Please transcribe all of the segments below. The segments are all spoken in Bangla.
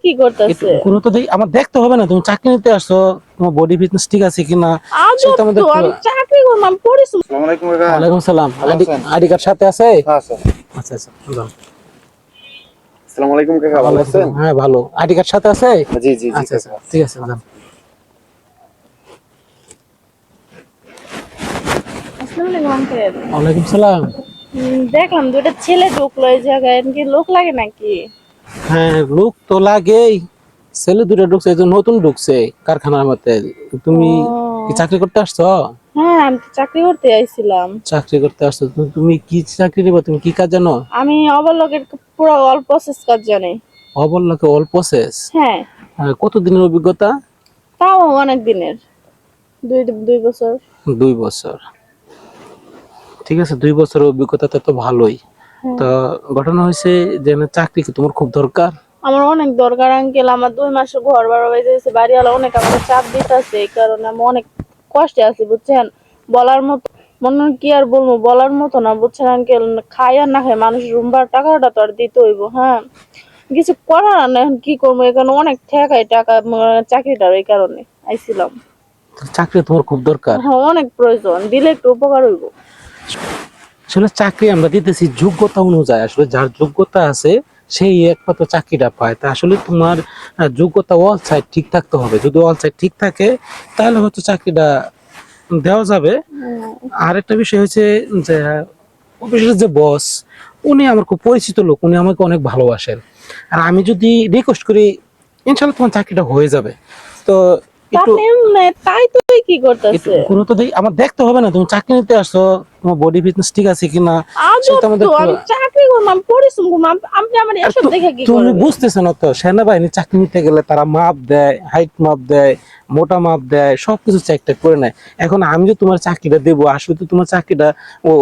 কি করতেছে? গুরুত্ব দেই, আমার দেখতে হবে না তুমি চাকরি নিতে আসছো, তোমার বডি ফিটনেস ঠিক আছে কিনা সেটা আমাদের। আমি চাকরি করলাম পরিশ্রম। আসসালামু আলাইকুম কাকা। ওয়ালাইকুম সালাম। ভালো আছেন? আইডি কার্ড সাথে আছে? হ্যাঁ স্যার। আচ্ছা আচ্ছা যাও। আসসালামু আলাইকুম কাকা, ভালো ওয়ালাইকুম আছেন? সালাম। হ্যাঁ ভালো। আইডি কার্ড সাথে আছে? জি জি জি আচ্ছা আচ্ছা কাকা। ঠিক আছে যাও। আসসালামু আলাইকুম আঙ্কেল। ওয়ালাইকুম সালাম। দেখলাম দুটো ছেলে ঢুকলো এই জায়গায়, কি লোক লাগে নাকি? হ্যাঁ লোক তো লাগেই, ছেলে দুটো ঢুকছে, এই যে নতুন ঢুকছে কারখানার মধ্যে। তুমি কি চাকরি করতে আসছো? হ্যাঁ আমি তো চাকরি করতে আইছিলাম। চাকরি করতে আসছো, তুমি কি চাকরি নিবা, তুমি কি কাজ জানো? আমি ওভারলকের পুরো অল প্রসেস কাজ জানি। অবল্লাকে অল প্রসেস? হ্যাঁ। কত দিনের অভিজ্ঞতা? তাও অনেক দিনের, 2 বছর। 2 বছর? ঠিক আছে, 2 বছরের অভিজ্ঞতা তো ভালোই। তা ঘটনা হয়েছে যে চাকরি কি তোমার খুব দরকার? আমার অনেক দরকার আঙ্কেল, আমার 2 মাসে ঘর ভাড়া হয়ে যাচ্ছে, বাড়িওয়ালা অনেক আমাকে চাপ দিতেছে, এই কারণে আমি অনেক কষ্টে আছি বুঝছেন। বলার মতো মনে হয় কি আর বলবো, বলার মতো না বুঝছেন আঙ্কেল। খাই আর না খাই মানুষ রুম ভাড়া টাকাটা তো আর দিতে হইব। হ্যাঁ কিছু করার না, এখন কি করবো, এখানে অনেক ঠেকাই টাকা চাকরিটার, এই কারণে আইছিলাম। চাকরি তোমার খুব দরকার? হ্যাঁ অনেক প্রয়োজন, দিলে একটু উপকার হইব। আসলে চাকরি আমরা দিতেছি যোগ্যতা অনুযায়ী, আসলে যার যোগ্যতা আছে সেই একমাত্র চাকরিটা পায়। তা আসলে তোমার যোগ্যতা অল সাইড ঠিক থাকতে হবে, যদি অল সাইড ঠিক থাকে তাহলে হয়তো চাকরিটা দেওয়া যাবে। আর একটা বিষয় হচ্ছে যে অফিসের যে বস, উনি আমার খুব পরিচিত লোক, উনি আমাকে অনেক ভালোবাসেন। আর আমি যদি রিকোয়েস্ট করি ইনশাল্লাহ তোমার চাকরিটা হয়ে যাবে। তো একটু তাই তো কি একটু করতেছে? গুরুত্ব দেই, আমার দেখতে হবে না তুমি চাকরি নিতে আসছো, তোমার বডি ফিটনেস ঠিক আছে কিনা সেটা আমাদের। আমি চাকরি করলাম পরিশ্রম করলাম, আপনি আমার এসব দেখে কি তুমি করবেন? বুঝতেছো না তো, সেনাবাহিনী চাকরি নিতে গেলে তারা মাপ দেয়, হাইট মাপ দেয়, মোটা মাপ দেয়, সবকিছু চেক টেক করে নেয়। এখন আমি যে তোমার চাকরিটা দেবো, আসলে তো তোমার চাকরিটা ও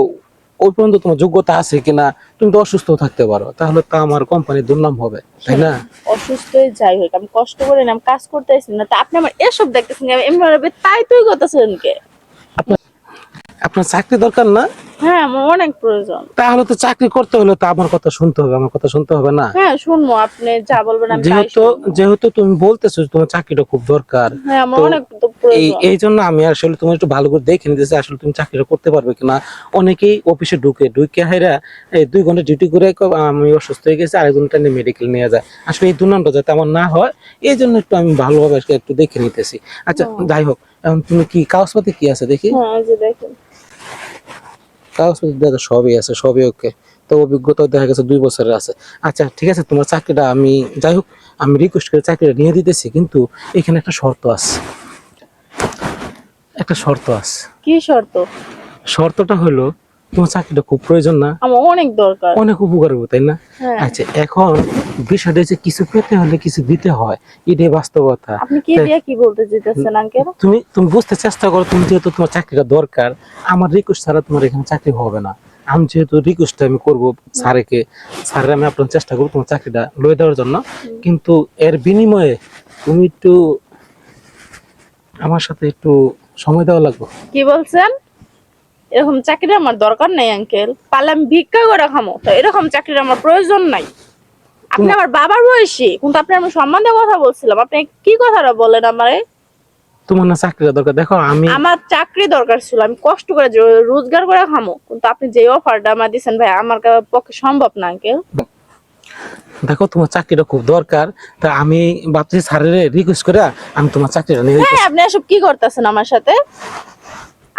ওই পর্যন্ত তোমার যোগ্যতা আছে কিনা, তুমি তো অসুস্থ থাকতে পারো, তাহলে তো আমার কোম্পানির দুর্নাম হবে, তাই না? অসুস্থই যাই হোক, আমি কষ্ট করে না, আমি কাজ করতে আসছি না, তা আপনি আমার এসব দেখতেছেন এমনি ভাবে, তাই তুই করতেছেন কে? আপনার চাকরি দরকার না? হ্যাঁ আমার অনেক প্রয়োজন। তাহলে তো চাকরি করতে হলে তো আমার কথা শুনতে হবে, আমার কথা শুনতে হবে না? হ্যাঁ শুনবো, আপনি যা বলবেন আমি তাই যেহেতু শুনবো। যেহেতু তুমি বলতেছো যে তোমার চাকরিটা খুব দরকার, হ্যাঁ আমার তো অনেক তো প্রয়োজন। এই জন্য আমি আসলে তুমি একটু ভালো করে দেখে নিতেছি আসলে তুমি চাকরিটা করতে পারবে কিনা। অনেকেই অফিসে ঢুকে হাইরা এই 2 ঘন্টা ডিউটি করে আমি অসুস্থ হয়ে গেছি, আরেকজনটা নিয়ে মেডিকেল নিয়ে যায়। আসলে এই দুর্নামটা যাতে আমার না হয় এই জন্য একটু আমি ভালোভাবে একটু দেখে নিতেছি। আচ্ছা যাই হোক, এখন তুমি কি কাগজপাতি কি আছে দেখি? হ্যাঁ এই যে দেখেন। কাগজপত্র দেখা সবই আছে, সবই ওকে। তো অভিজ্ঞতা দেখা গেছে 2 বছরের আছে। আচ্ছা ঠিক আছে, তোমার চাকরিটা আমি যাই হোক আমি রিকোয়েস্ট করে চাকরিটা নিয়ে দিতেছি, কিন্তু এখানে একটা শর্ত আছে, একটা শর্ত আছে। কি শর্ত? শর্তটা হলো তোমার চাকরিটা খুব প্রয়োজন না? আমার অনেক দরকার। অনেক উপকার হবে তাই না? হ্যাঁ। আচ্ছা এখন বিষয়টা হচ্ছে কিছু পেতে হলে কিছু দিতে হয়, এটাই বাস্তবতা। আপনি কি দিয়ে কি বলতে চাইতেছেন আঙ্কেল? তুমি বুঝতে চেষ্টা করো, তুমি যেহেতু তোমার চাকরিটা দরকার, আমার রিকোয়েস্ট ছাড়া তোমার এখানে চাকরি হবে না। আমি যেহেতু রিকোয়েস্ট আমি করবো স্যারের আমি আপনার চেষ্টা করবো তোমার চাকরিটা লয়ে দেওয়ার জন্য, কিন্তু এর বিনিময়ে তুমি একটু আমার সাথে একটু সময় দেওয়া লাগবে। কি বলছেন? এরকম চাকরি আমার দরকার নাই আঙ্কেল, পারলে আমি ভিক্ষা করে খামো, তো এরকম চাকরির আমার প্রয়োজন নাই। আপনি আমার বাবার বয়সী, কিন্তু আপনি আমার সম্বন্ধে কথা বলছিলাম, আপনি কি কথাটা বলেন আমারে? তোমার না চাকরিটা দরকার, দেখো আমি আমার চাকরি দরকার ছিল, আমি কষ্ট করে রোজগার করে খামো, কিন্তু আপনি যে অফারটা আমার দিচ্ছেন ভাই আমার পক্ষে সম্ভব না আঙ্কেল। দেখো তোমার চাকরিটা খুব দরকার, তা আমি ভাবছি স্যারের রিকোয়েস্ট করে আমি তোমার চাকরিটা নিয়ে হ্যাঁ দিতেছি। আপনি এসব কি করতেছেন আমার সাথে?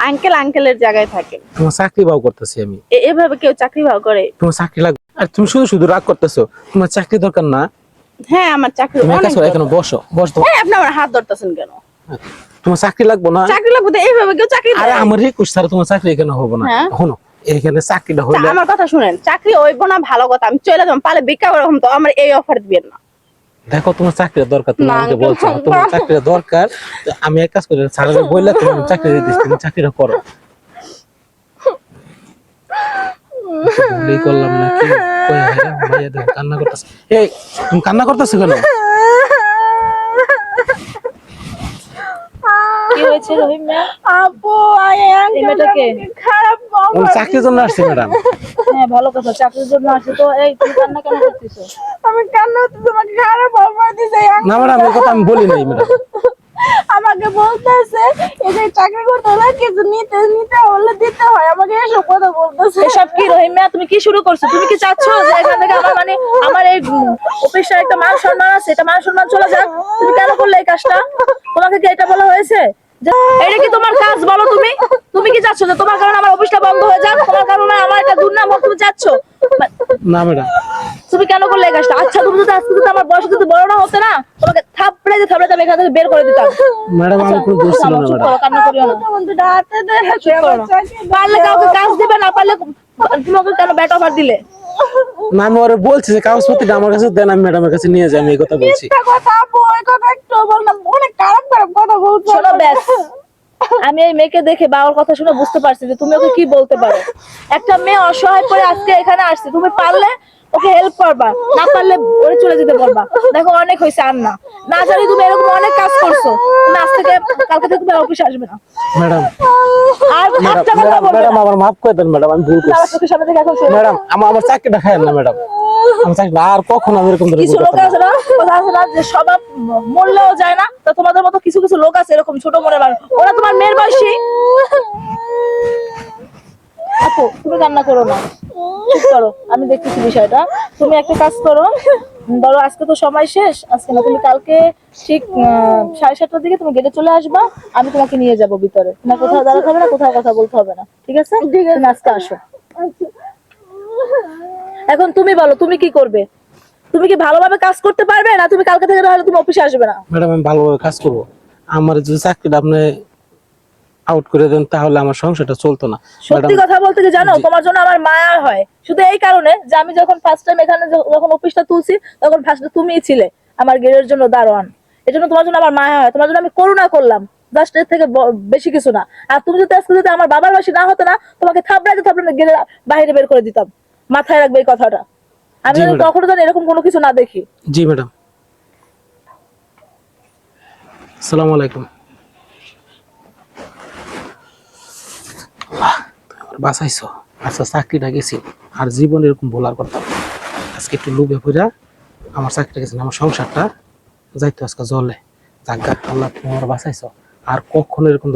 আঙ্কেল আঙ্কেলের জায়গায় থাকেন, তোমার চাকরি পাও করতেছি আমি। এভাবে কেউ চাকরি ভাও করে? তোমার চাকরি লাগবে, আর তুমি শুধু শুধু রাগ করতেছো, তোমার চাকরি দরকার না? হ্যাঁ আমার চাকরি তুমি অনেক এখানে দরকার। বসো বসো। হ্যাঁ আপনি আমার হাত ধরতেছেন কেন? তোমার চাকরি লাগবে না? চাকরি লাগবে তো এইভাবে কেউ চাকরি আরে দেয়? আমার রিকোয়েস্ট ছাড়া তোমার চাকরি এখানে হবে না। হ্যাঁ। শোনো, এখানে চাকরিটা হইলে আমার কথা শুনেন, চাকরি হইব না ভালো কথা, আমি চলে যাবো, পালে ভিক্ষা করে খামো, তো আমার এই অফার দিবেন না। দেখো তোমার চাকরির দরকার, তুমি না, আমাকে বলছো না তোমার চাকরির দরকার, তো আমি এক কাজ করি স্যারকে বললে তুমি চাকরি দিয়ে দিচ্ছি, তুমি চাকরিটা করো। ভুলই করলাম নাকি? কই হায়রে, মাইয়া দেখো কান্না করতেছে। এই তুমি কান্না করতেছো কেন? কি হয়েছে রহিম ম্যাম? আপু এই মেয়েটাকে খারাপ ওই চাকরির জন্য আসছে ম্যাডাম। হ্যাঁ ভালো কথা, চাকরির জন্য আসে তো। এই তুমি কান্না কেন করতেছো? আমি কান্না হচ্ছে, তোমাকে খারাপ অফার দিছে, না ম্যাডাম এই কথা আমি বলি নাই ম্যাডাম। আমাকে বলতেছে এই যে চাকরি করতে হলে কিছু নিতে নিতে হলে দিতে হয়, আমাকে এসব কথা বলতেছে। এসব কি রহিমা, তুমি কি শুরু করছো? তুমি কি চাচ্ছ যে এখান থেকে আমার মানে আমার এই অফিসের একটা মান সম্মান আছে, এটা মান সম্মান চলে যাক? তুমি কেন করলে এই কাজটা? তোমাকে কি এটা বলা হয়েছে যে এটা কি তোমার কাজ? বলো তুমি, তুমি কি চাচ্ছ যে তোমার কারণে আমার অফিসটা বন্ধ হয়ে যাক, তোমার কারণে আমার একটা দুর্নাম হোক? তুমি চাচ্ছ? না ম্যাডাম। তুমি কেন করলে এই কাজটা? আচ্ছা তুমি যদি আজকে যদি আমার বয়স যদি বড় না হতে না, তোমাকে থাপড়ে যে থাপড়ে আমি এখান থেকে বের করে দিতাম। ম্যাডাম আমি কোনো দোষ ছিল না চুপ ম্যাডাম। করো, কান্না করিও না। হাতে দেয় চুপ করো না। পারলে কাউকে কাজ দিবে, না পারলে তোমাকে কেন ব্যাট অফার দিলে? না আমি ওরে বলছি যে কাগজপত্রটা আমার কাছে দেন, আমি ম্যাডামের কাছে নিয়ে যাই, আমি এই কথা বলছি। একটা কথা আপু, ওই কথা একটু বললাম, অনেক খারাপ খারাপ কথা বলছো। শোনো ব্যাস, আমি এই মেয়েকে দেখে বাবার কথা শুনে বুঝতে পারছি যে তুমি ওকে কি বলতে পারো। একটা মেয়ে অসহায় করে আজকে এখানে আসছে, তুমি পারলে ওকে হেল্প করবা, না পারলে ওরে চলে যেতে বলবা। দেখো অনেক হয়েছে, আর না না জানি তুমি এরকম অনেক কাজ করছো, তুমি আজ থেকে কালকে থেকে তুমি অফিসে আসবে না। ম্যাডাম আর একটা কথা বলবে ম্যাডাম না। আমার মাফ করে দেন ম্যাডাম, আমি ভুল আমার করছি চোখের সামনে থেকে এখন সরে যাও। ম্যাডাম। আমার চাকরিটা খায় না ম্যাডাম, আমার চাকরি আর কখনো আমি এরকম কিছু লোক আছে না, কথা আছে না যে স্বভাব মরলেও যায় না, তো তোমাদের মতো কিছু কিছু লোক আছে এরকম ছোট মনের মানুষ, ওরা তোমার মেয়ের বয়সী। আপু তুমি কান্না করো না, চুপ করো, আমি দেখতেছি বিষয়টা। তুমি একটা কাজ করো, ধরো আজকে তো সময় শেষ, আজকে না তুমি কালকে ঠিক 7:30টার দিকে তুমি গেটে চলে আসবা, আমি তোমাকে নিয়ে যাব ভিতরে। তোমার কোথাও দাঁড়াতে হবে না, কোথাও কথা বলতে হবে না, ঠিক আছে? তুমি আজকে আসো। এখন তুমি বলো তুমি কি করবে? তুমি কি ভালোভাবে কাজ করতে পারবে, না তুমি কালকে থেকে তাহলে তুমি অফিসে আসবে না? ম্যাডাম আমি ভালোভাবে কাজ করবো। আমার যদি চাকরিটা আপনি আউট করে দেন তাহলে আমার সংসারটা চলতো না সত্যি ম্যাডাম। কথা বলতে কি জানো, তোমার জন্য আমার মায়া হয় শুধু এই কারণে যে আমি যখন ফার্স্ট টাইম এখানে যখন অফিসটা তুলছি, তখন ফার্স্টে তুমিই ছিলে আমার গেটের জন্য দারোয়ান। এজন্য তোমার জন্য আমার মায়া হয়, তোমার জন্য আমি করুণা করলাম, জাস্ট এর থেকে বেশি কিছু না। আর তুমি যদি আজকে যদি আমার বাবার বাসী না হতো না, তোমাকে থাপড়াইতে থাপড়াইতে গেটের বাইরে বের করে দিতাম। মাথায় রাখবে এই কথাটা। আমি জি, যদি ম্যাডাম। কখনো যেন এরকম কোনো কিছু না দেখি। জি ম্যাডাম। আসসালামু আলাইকুম। তুমি আমার বাঁচাইছো। আচ্ছা চাকরিটা গেছি, আর জীবন এরকম ভোলার কথা না। আজকে একটু লোভে পড়া আমার চাকরিটা গেছে, আমার সংসারটা যাইতো আজকে জলে। যাক আল্লাহ তুমি আমার বাঁচাইছো, আর কখনো এরকম